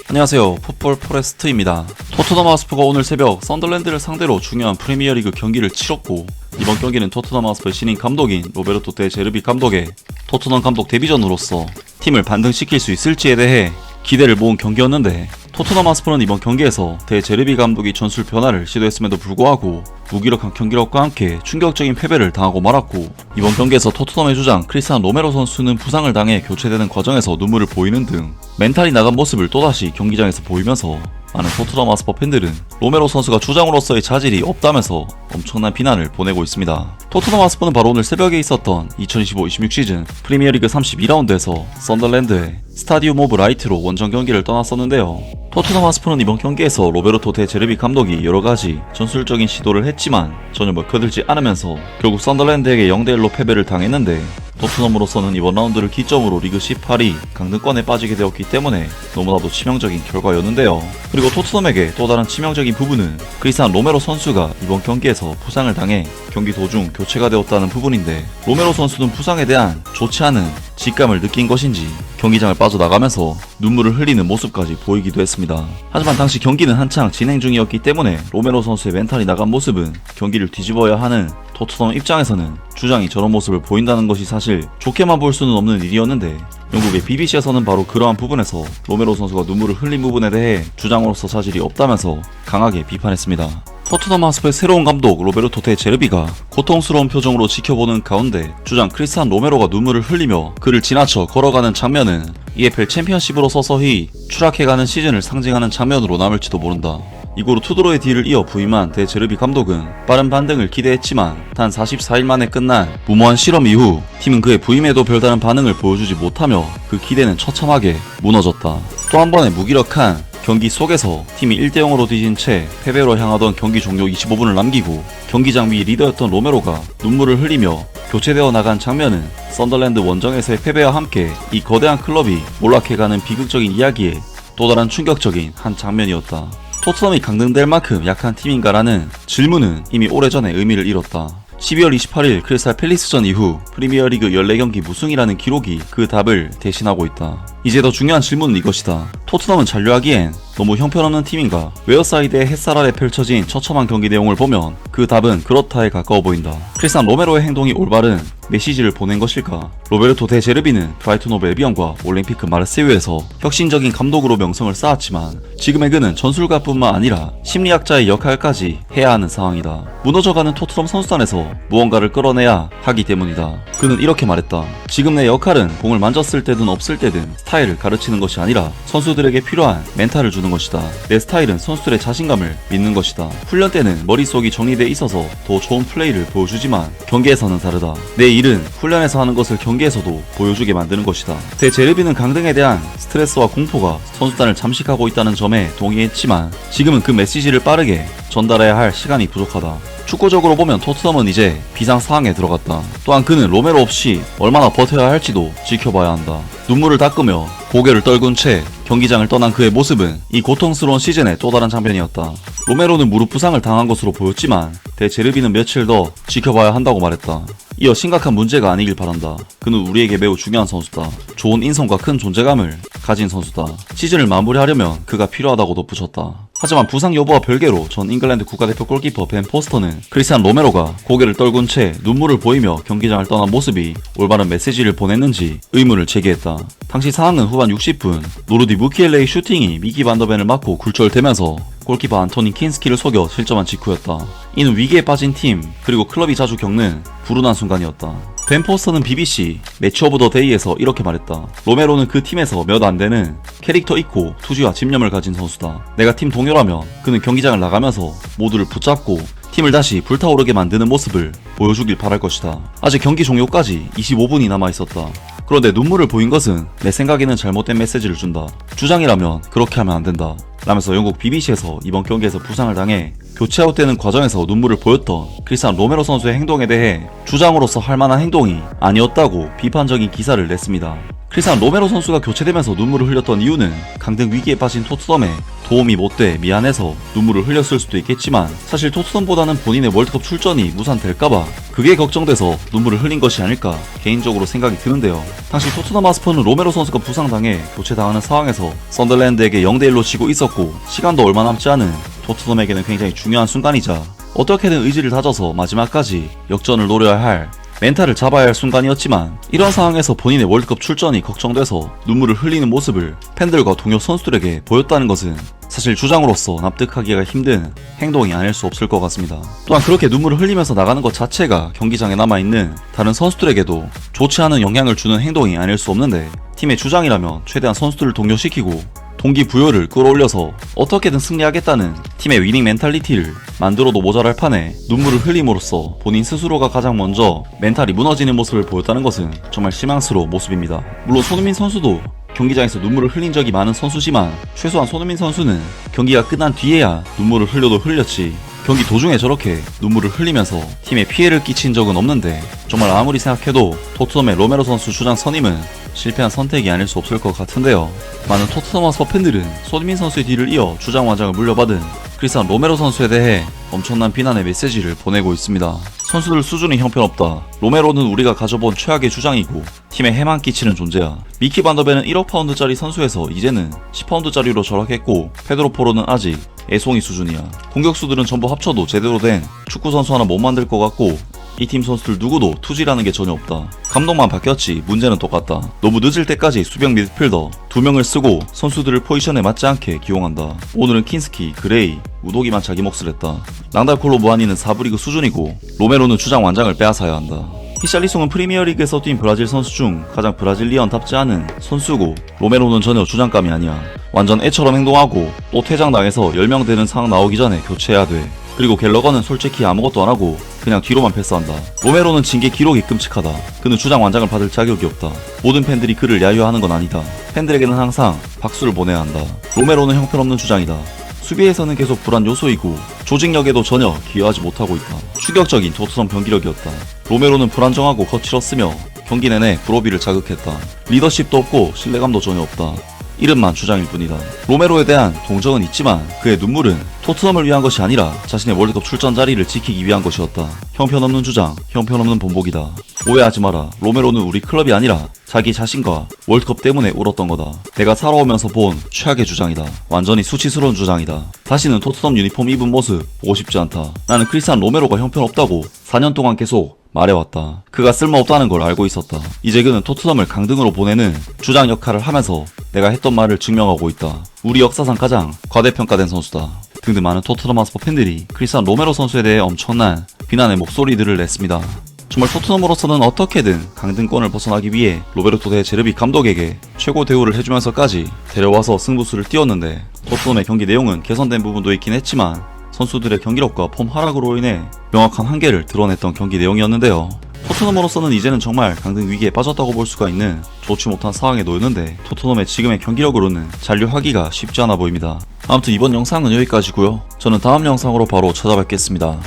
안녕하세요. 풋볼 포레스트입니다. 토트넘 하스퍼가 오늘 새벽 썬더랜드를 상대로 중요한 프리미어리그 경기를 치렀고, 이번 경기는 토트넘 하스퍼의 신인 감독인 로베르토 데 제르비 감독의 토트넘 감독 데뷔전으로서 팀을 반등시킬 수 있을지에 대해 기대를 모은 경기였는데, 토트넘 하스퍼는 이번 경기에서 데 제르비 감독이 전술 변화를 시도했음에도 불구하고 무기력한 경기력과 함께 충격적인 패배를 당하고 말았고, 이번 경기에서 토트넘의 주장 크리스티안 로메로 선수는 부상을 당해 교체되는 과정에서 눈물을 보이는 등 멘탈이 나간 모습을 또다시 경기장에서 보이면서 많은 토트넘 하스퍼 팬들은 로메로 선수가 주장으로서의 자질이 없다면서 엄청난 비난을 보내고 있습니다. 토트넘 하스퍼는 바로 오늘 새벽에 있었던 2025-26 시즌 프리미어리그 32라운드에서 썬더랜드의 스타디움 오브 라이트로 원정 경기를 떠났었는데요. 토트넘 하스퍼는 이번 경기에서 로베르토 데 제르비 감독이 여러가지 전술적인 시도를 했지만 전혀 먹혀들지 않으면서 결국 썬더랜드에게 0대1로 패배를 당했는데, 토트넘으로서는 이번 라운드를 기점으로 리그 18위 강등권에 빠지게 되었기 때문에 너무나도 치명적인 결과였는데요. 그리고 토트넘에게 또 다른 치명적인 부분은 크리스티안 로메로 선수가 이번 경기에서 부상을 당해 경기 도중 교체가 되었다는 부분인데, 로메로 선수는 부상에 대한 좋지 않은 직감을 느낀 것인지 경기장을 빠져나가면서 눈물을 흘리는 모습까지 보이기도 했습니다. 하지만 당시 경기는 한창 진행 중이었기 때문에 로메로 선수의 멘탈이 나간 모습은 경기를 뒤집어야 하는 토트넘 입장에서는 주장이 저런 모습을 보인다는 것이 사실 좋게만 볼 수는 없는 일이었는데, 영국의 BBC에서는 바로 그러한 부분에서 로메로 선수가 눈물을 흘린 부분에 대해 주장으로서 자질이 없다면서 강하게 비판했습니다. 토트넘 하스퍼의 새로운 감독 로베르토 데 제르비가 고통스러운 표정으로 지켜보는 가운데 주장 크리스티안 로메로가 눈물을 흘리며 그를 지나쳐 걸어가는 장면은 EFL 챔피언십으로 서서히 추락해가는 시즌을 상징하는 장면으로 남을지도 모른다. 이고로 투드로의 뒤를 이어 부임한 데 제르비 감독은 빠른 반등을 기대했지만 단 44일 만에 끝난 무모한 실험 이후 팀은 그의 부임에도 별다른 반응을 보여주지 못하며 그 기대는 처참하게 무너졌다. 또 한 번의 무기력한 경기 속에서 팀이 1대0으로 뒤진 채 패배로 향하던 경기 종료 25분을 남기고 경기장 위 리더였던 로메로가 눈물을 흘리며 교체되어 나간 장면은 썬더랜드 원정에서의 패배와 함께 이 거대한 클럽이 몰락해가는 비극적인 이야기에 또 다른 충격적인 한 장면이었다. 토트넘이 강등될 만큼 약한 팀인가라는 질문은 이미 오래전에 의미를 잃었다. 12월 28일 크리스탈 팰리스전 이후 프리미어리그 14경기 무승이라는 기록이 그 답을 대신하고 있다. 이제 더 중요한 질문은 이것이다. 토트넘은 잔류하기엔 너무 형편없는 팀인가? 웨어사이드의 햇살 아래 펼쳐진 처참한 경기 내용을 보면 그 답은 그렇다에 가까워 보인다. 크리스티안 로메로의 행동이 올바른 메시지를 보낸 것일까? 로베르토 데 제르비는 브라이튼 오브 앨비언과 올림피크 마르세유에서 혁신적인 감독으로 명성을 쌓았지만 지금의 그는 전술가뿐만 아니라 심리학자의 역할까지 해야 하는 상황이다. 무너져가는 토트넘 선수단에서 무언가를 끌어내야 하기 때문이다. 그는 이렇게 말했다. 지금 내 역할은 공을 만졌을 때든 없을 때든 스타일을 가르치는 것이 아니라 선수들에게 필요한 멘탈을 주는 것이다. 내 스타일은 선수들의 자신감을 믿는 것이다. 훈련 때는 머릿속이 정리돼 있어서 더 좋은 플레이를 보여주지만 경기에서는 다르다. 내 일은 훈련에서 하는 것을 경기에서도 보여주게 만드는 것이다. 데 제르비는 강등에 대한 스트레스와 공포가 선수단을 잠식하고 있다는 점에 동의했지만 지금은 그 메시지를 빠르게 전달해야 할 시간이 부족하다. 축구적으로 보면 토트넘은 이제 비상 상황에 들어갔다. 또한 그는 로메로 없이 얼마나 버텨야 할지도 지켜봐야 한다. 눈물을 닦으며 고개를 떨군 채 경기장을 떠난 그의 모습은 이 고통스러운 시즌의 또 다른 장면이었다. 로메로는 무릎 부상을 당한 것으로 보였지만 데 제르비는 며칠 더 지켜봐야 한다고 말했다. 이어 심각한 문제가 아니길 바란다. 그는 우리에게 매우 중요한 선수다. 좋은 인성과 큰 존재감을 가진 선수다. 시즌을 마무리하려면 그가 필요하다고 덧붙였다. 하지만 부상 여부와 별개로 전 잉글랜드 국가대표 골키퍼 벤 포스터는 크리스티안 로메로가 고개를 떨군 채 눈물을 보이며 경기장을 떠난 모습이 올바른 메시지를 보냈는지 의문을 제기했다. 당시 상황은 후반 60분 노르디 무키엘레의 슈팅이 미키 반더벤을 맞고 굴절되면서 골키퍼 안토니 킨스키를 속여 실점한 직후였다. 이는 위기에 빠진 팀 그리고 클럽이 자주 겪는 불운한 순간이었다. 벤 포스터는 BBC 매치 오브 더 데이에서 이렇게 말했다. 로메로는 그 팀에서 몇 안 되는 캐릭터 있고 투지와 집념을 가진 선수다. 내가 팀 동료라면 그는 경기장을 나가면서 모두를 붙잡고 팀을 다시 불타오르게 만드는 모습을 보여주길 바랄 것이다. 아직 경기 종료까지 25분이 남아있었다. 그런데 눈물을 보인 것은 내 생각에는 잘못된 메시지를 준다. 주장이라면 그렇게 하면 안 된다. 라면서 영국 BBC에서 이번 경기에서 부상을 당해 교체 아웃되는 과정에서 눈물을 보였던 크리스티안 로메로 선수의 행동에 대해 주장으로서 할 만한 행동이 아니었다고 비판적인 기사를 냈습니다. 크리스티안 로메로 선수가 교체되면서 눈물을 흘렸던 이유는 강등 위기에 빠진 토트넘에 도움이 못돼 미안해서 눈물을 흘렸을 수도 있겠지만 사실 토트넘보다는 본인의 월드컵 출전이 무산될까봐 그게 걱정돼서 눈물을 흘린 것이 아닐까 개인적으로 생각이 드는데요. 당시 토트넘 하스퍼는 로메로 선수가 부상당해 교체당하는 상황에서 썬더랜드에게 0대1로 지고 있었고 시간도 얼마 남지 않은 토트넘에게는 굉장히 중요한 순간이자 어떻게든 의지를 다져서 마지막까지 역전을 노려야 할 멘탈을 잡아야 할 순간이었지만 이런 상황에서 본인의 월드컵 출전이 걱정돼서 눈물을 흘리는 모습을 팬들과 동료 선수들에게 보였다는 것은 사실 주장으로서 납득하기가 힘든 행동이 아닐 수 없을 것 같습니다. 또한 그렇게 눈물을 흘리면서 나가는 것 자체가 경기장에 남아있는 다른 선수들에게도 좋지 않은 영향을 주는 행동이 아닐 수 없는데 팀의 주장이라면 최대한 선수들을 동료시키고 동기부여를 끌어올려서 어떻게든 승리하겠다는 팀의 위닝 멘탈리티를 만들어도 모자랄 판에 눈물을 흘림으로써 본인 스스로가 가장 먼저 멘탈이 무너지는 모습을 보였다는 것은 정말 실망스러운 모습입니다. 물론 손흥민 선수도 경기장에서 눈물을 흘린 적이 많은 선수지만 최소한 손흥민 선수는 경기가 끝난 뒤에야 눈물을 흘려도 흘렸지 경기 도중에 저렇게 눈물을 흘리면서 팀에 피해를 끼친 적은 없는데 정말 아무리 생각해도 토트넘의 로메로 선수 주장 선임은 실패한 선택이 아닐 수 없을 것 같은데요. 많은 토트넘 하스퍼 팬들은 손흥민 선수의 뒤를 이어 주장 완장을 물려받은 크리스티안 로메로 선수에 대해 엄청난 비난의 메시지를 보내고 있습니다. 선수들 수준이 형편없다. 로메로는 우리가 가져본 최악의 주장이고 팀에 해만 끼치는 존재야. 미키 반더벤은 1억 파운드짜리 선수에서 이제는 10파운드짜리로 절약했고 페드로 포로는 아직 애송이 수준이야. 공격수들은 전부 합쳐도 제대로 된 축구 선수 하나 못 만들 것 같고 이 팀 선수들 누구도 투지라는 게 전혀 없다. 감독만 바뀌었지 문제는 똑같다. 너무 늦을 때까지 수비형 미드필더 2명을 쓰고 선수들을 포지션에 맞지 않게 기용한다. 오늘은 킨스키, 그레이, 우도기만 자기 몫을 했다. 랑달콜로 무한이는 4부 리그 수준이고 로메로는 주장 완장을 빼앗아야 한다. 히샬리송은 프리미어리그에서 뛴 브라질 선수 중 가장 브라질리언답지 않은 선수고 로메로는 전혀 주장감이 아니야. 완전 애처럼 행동하고 또 퇴장당해서 10명 되는 상황 나오기 전에 교체해야 돼. 그리고 갤러거는 솔직히 아무것도 안하고 그냥 뒤로만 패스한다. 로메로는 징계 기록이 끔찍하다. 그는 주장 완장을 받을 자격이 없다. 모든 팬들이 그를 야유하는 건 아니다. 팬들에게는 항상 박수를 보내야 한다. 로메로는 형편없는 주장이다. 수비에서는 계속 불안 요소이고 조직력에도 전혀 기여하지 못하고 있다. 추격적인 토트넘 경기력이었다. 로메로는 불안정하고 거칠었으며 경기 내내 브로비를 자극했다. 리더십도 없고 신뢰감도 전혀 없다. 이름만 주장일 뿐이다. 로메로에 대한 동정은 있지만 그의 눈물은 토트넘을 위한 것이 아니라 자신의 월드컵 출전 자리를 지키기 위한 것이었다. 형편없는 주장, 형편없는 본보기다. 오해하지 마라. 로메로는 우리 클럽이 아니라 자기 자신과 월드컵 때문에 울었던 거다. 내가 살아오면서 본 최악의 주장이다. 완전히 수치스러운 주장이다. 다시는 토트넘 유니폼 입은 모습 보고 싶지 않다. 나는 크리스티안 로메로가 형편없다고 4년 동안 계속 말해왔다. 그가 쓸모없다는 걸 알고 있었다. 이제 그는 토트넘을 강등으로 보내는 주장 역할을 하면서 내가 했던 말을 증명하고 있다. 우리 역사상 가장 과대평가된 선수다. 등등 많은 토트넘 하스퍼 팬들이 크리스티안 로메로 선수에 대해 엄청난 비난의 목소리들을 냈습니다. 정말 토트넘으로서는 어떻게든 강등권을 벗어나기 위해 로베르토 데 제르비 감독에게 최고 대우를 해주면서까지 데려와서 승부수를 띄웠는데 토트넘의 경기 내용은 개선된 부분도 있긴 했지만 선수들의 경기력과 폼 하락으로 인해 명확한 한계를 드러냈던 경기 내용이었는데요. 토트넘으로서는 이제는 정말 강등 위기에 빠졌다고 볼 수가 있는 좋지 못한 상황에 놓였는데 토트넘의 지금의 경기력으로는 잔류하기가 쉽지 않아 보입니다. 아무튼 이번 영상은 여기까지고요. 저는 다음 영상으로 바로 찾아뵙겠습니다.